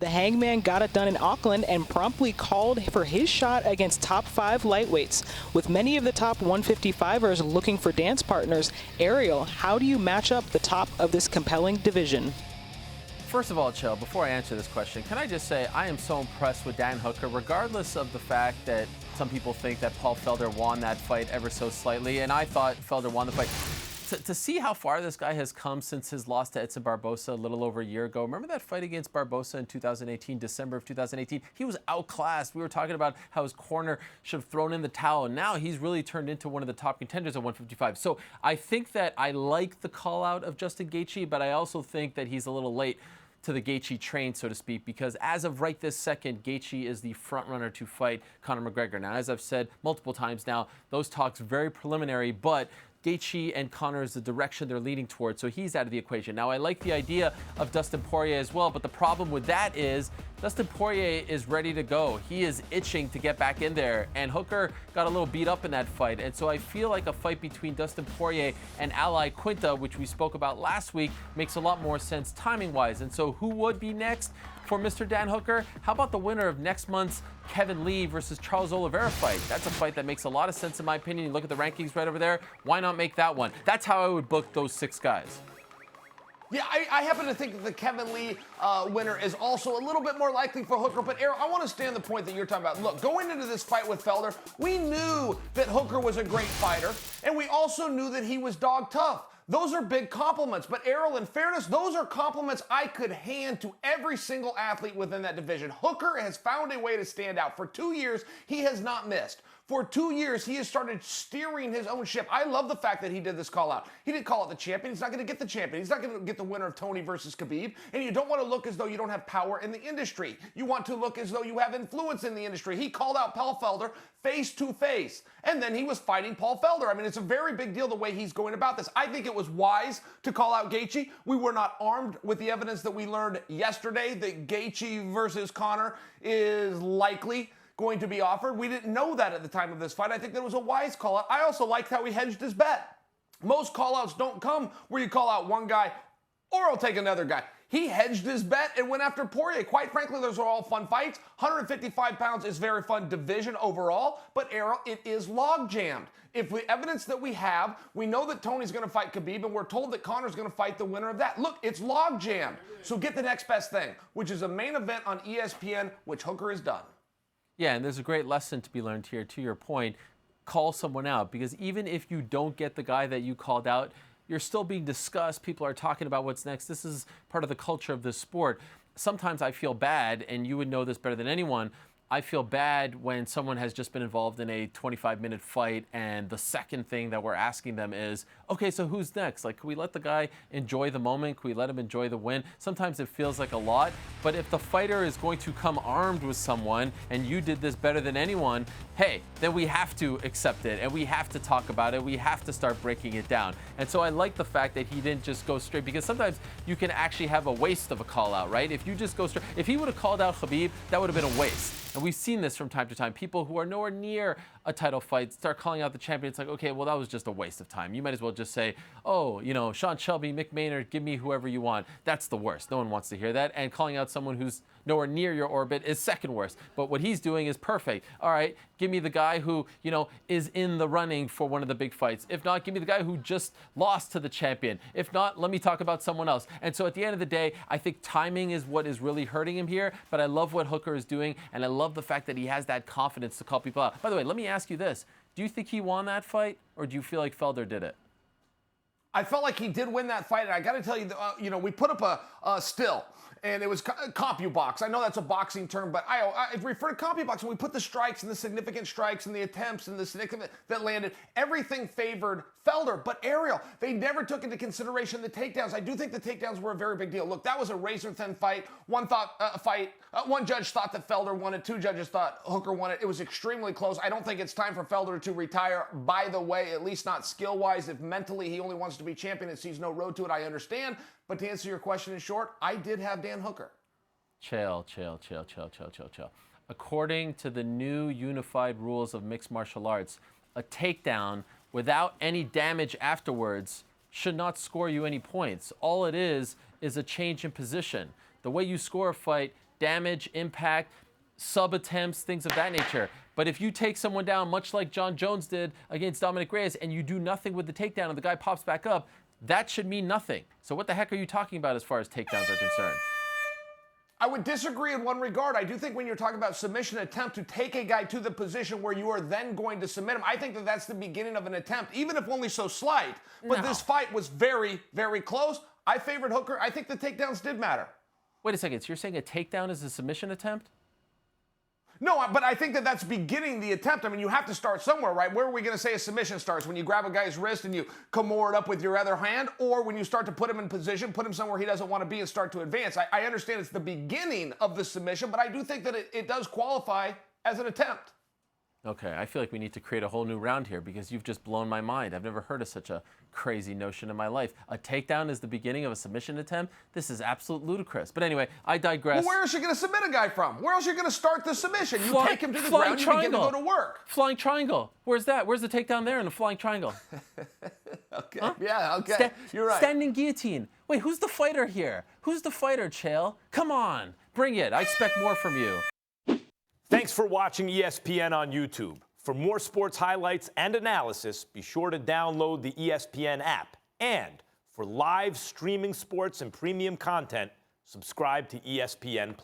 The Hangman got it done in Auckland and promptly called for his shot against top 5 lightweights. With many of the top 155ers looking for dance partners, Ariel, how do you match up the top of this compelling division? First of all, Chael, before I answer this question, can I just say I am so impressed with Dan Hooker, regardless of the fact that some people think that Paul Felder won that fight ever so slightly, and I thought Felder won the fight. To see how far this guy has come since his loss to Edson Barbosa a little over a year ago. Remember that fight against Barbosa in 2018, December of 2018? He was outclassed. We were talking about how his corner should have thrown in the towel, and now he's really turned into one of the top contenders at 155. So I think that I like the call out of Justin Gaethje, but I also think that he's a little late to the Gaethje train, so to speak, because as of right this second, Gaethje is the front runner to fight Conor McGregor. Now, as I've said multiple times now, those talks very preliminary, but Gaethje and Conor is the direction they're leading towards, so he's out of the equation. Now, I like the idea of Dustin Poirier as well, but the problem with that is Dustin Poirier is ready to go. He is itching to get back in there, and Hooker got a little beat up in that fight, and so I feel like a fight between Dustin Poirier and Ally Quinta, which we spoke about last week, makes a lot more sense timing-wise. And so who would be next for Mr. Dan Hooker? How about the winner of next month's Kevin Lee versus Charles Oliveira fight? That's a fight that makes a lot of sense in my opinion. You look at the rankings right over there. Why not make that one? That's how I would book those 6 guys. Yeah, I happen to think that the Kevin Lee winner is also a little bit more likely for Hooker. But, Ariel, I want to stand the point that you're talking about. Look, going into this fight with Felder, we knew that Hooker was a great fighter, and we also knew that he was dog tough. Those are big compliments. But, Ariel, in fairness, those are compliments I could hand to every single athlete within that division. Hooker has found a way to stand out. For 2 years, he has not missed. For 2 years, he has started steering his own ship. I love the fact that he did this call out. He didn't call out the champion. He's not going to get the champion. He's not going to get the winner of Tony versus Khabib. And you don't want to look as though you don't have power in the industry. You want to look as though you have influence in the industry. He called out Paul Felder face to face. And then he was fighting Paul Felder. I mean, it's a very big deal the way he's going about this. I think it was wise to call out Gaethje. We were not armed with the evidence that we learned yesterday that Gaethje versus Conor is likely going to be offered. We didn't know that at the time of this fight. I think that was a wise call out. I also liked how he hedged his bet. Most call outs don't come where you call out one guy or I'll take another guy. He hedged his bet and went after Poirier. Quite frankly, those are all fun fights. 155 pounds is very fun division overall, but Ariel, it is log jammed. If the evidence that we have, we know that Tony's going to fight Khabib, and we're told that Conor's going to fight the winner of that. Look, it's log jammed. So get the next best thing, which is a main event on ESPN, which Hooker has done. Yeah, and there's a great lesson to be learned here, to your point. Call someone out, because even if you don't get the guy that you called out, you're still being discussed. People are talking about what's next. This is part of the culture of this sport. Sometimes I feel bad, and you would know this better than anyone, I feel bad when someone has just been involved in a 25-minute fight and the second thing that we're asking them is, okay, so who's next? Like, can we let the guy enjoy the moment? Can we let him enjoy the win? Sometimes it feels like a lot, but if the fighter is going to come armed with someone and you did this better than anyone, hey, then we have to accept it and we have to talk about it. We have to start breaking it down. And so I like the fact that he didn't just go straight, because sometimes you can actually have a waste of a call out, right? If you just go straight, if he would have called out Khabib, that would have been a waste. And we've seen this from time to time. People who are nowhere near a title fight start calling out the champion. It's like, okay, well, that was just a waste of time. You might as well just say, oh, you know, Sean Shelby, Mick Maynard, give me whoever you want. That's the worst. No one wants to hear that. And calling out someone who's nowhere near your orbit is second worst. But what he's doing is perfect. All right, give me the guy who, you know, is in the running for one of the big fights. If not, give me the guy who just lost to the champion. If not, let me talk about someone else. And so at the end of the day, I think timing is what is really hurting him here. But I love what Hooker is doing, and I love the fact that he has that confidence to call people out. By the way, let me ask you this. Do you think he won that fight, or do you feel like Felder did it? I felt like he did win that fight, and I got to tell you, you know, we put up a still, and it was CompuBox. I know that's a boxing term, but I refer to CompuBox, and we put the strikes and the significant strikes and the attempts and the significant that landed. Everything favored Felder, but Ariel, they never took into consideration the takedowns. I do think the takedowns were a very big deal. Look, that was a razor-thin fight. One judge thought that Felder won it. Two judges thought Hooker won it. It was extremely close. I don't think it's time for Felder to retire, by the way, at least not skill-wise. If mentally he only wants to be champion and sees no road to it, I understand. But to answer your question in short, I did have Dan Hooker. Chill. According to the new unified rules of mixed martial arts, a takedown without any damage afterwards should not score you any points. All it is a change in position. The way you score a fight damage, impact, sub-attempts, things of that nature. But if you take someone down, much like John Jones did against Dominic Reyes, and you do nothing with the takedown and the guy pops back up, that should mean nothing. So what the heck are you talking about as far as takedowns are concerned? I would disagree in one regard. I do think when you're talking about submission attempt to take a guy to the position where you are then going to submit him, I think that that's the beginning of an attempt, even if only so slight. But this fight was very, very close. I favored Hooker. I think the takedowns did matter. Wait a second. So you're saying a takedown is a submission attempt? No, but I think that that's beginning the attempt. I mean, you have to start somewhere, right? Where are we going to say a submission starts? When you grab a guy's wrist and you Kimura it up with your other hand? Or when you start to put him in position, put him somewhere he doesn't want to be and start to advance? I understand it's the beginning of the submission, but I do think that it does qualify as an attempt. Okay, I feel like we need to create a whole new round here because you've just blown my mind. I've never heard of such a crazy notion in my life. A takedown is the beginning of a submission attempt? This is absolute ludicrous. But anyway, I digress. Well, where else are you going to submit a guy from? Where else are you going to start the submission? You take him to the ground, you begin to go to work. Flying triangle. Where's that? Where's the takedown there in a flying triangle? Okay, huh? Yeah, okay. You're right. Standing guillotine. Wait, who's the fighter here? Who's the fighter, Chael? Come on, bring it. I expect more from you. Thanks for watching ESPN on YouTube. For more sports highlights and analysis, be sure to download the ESPN app. And for live streaming sports and premium content, subscribe to ESPN+.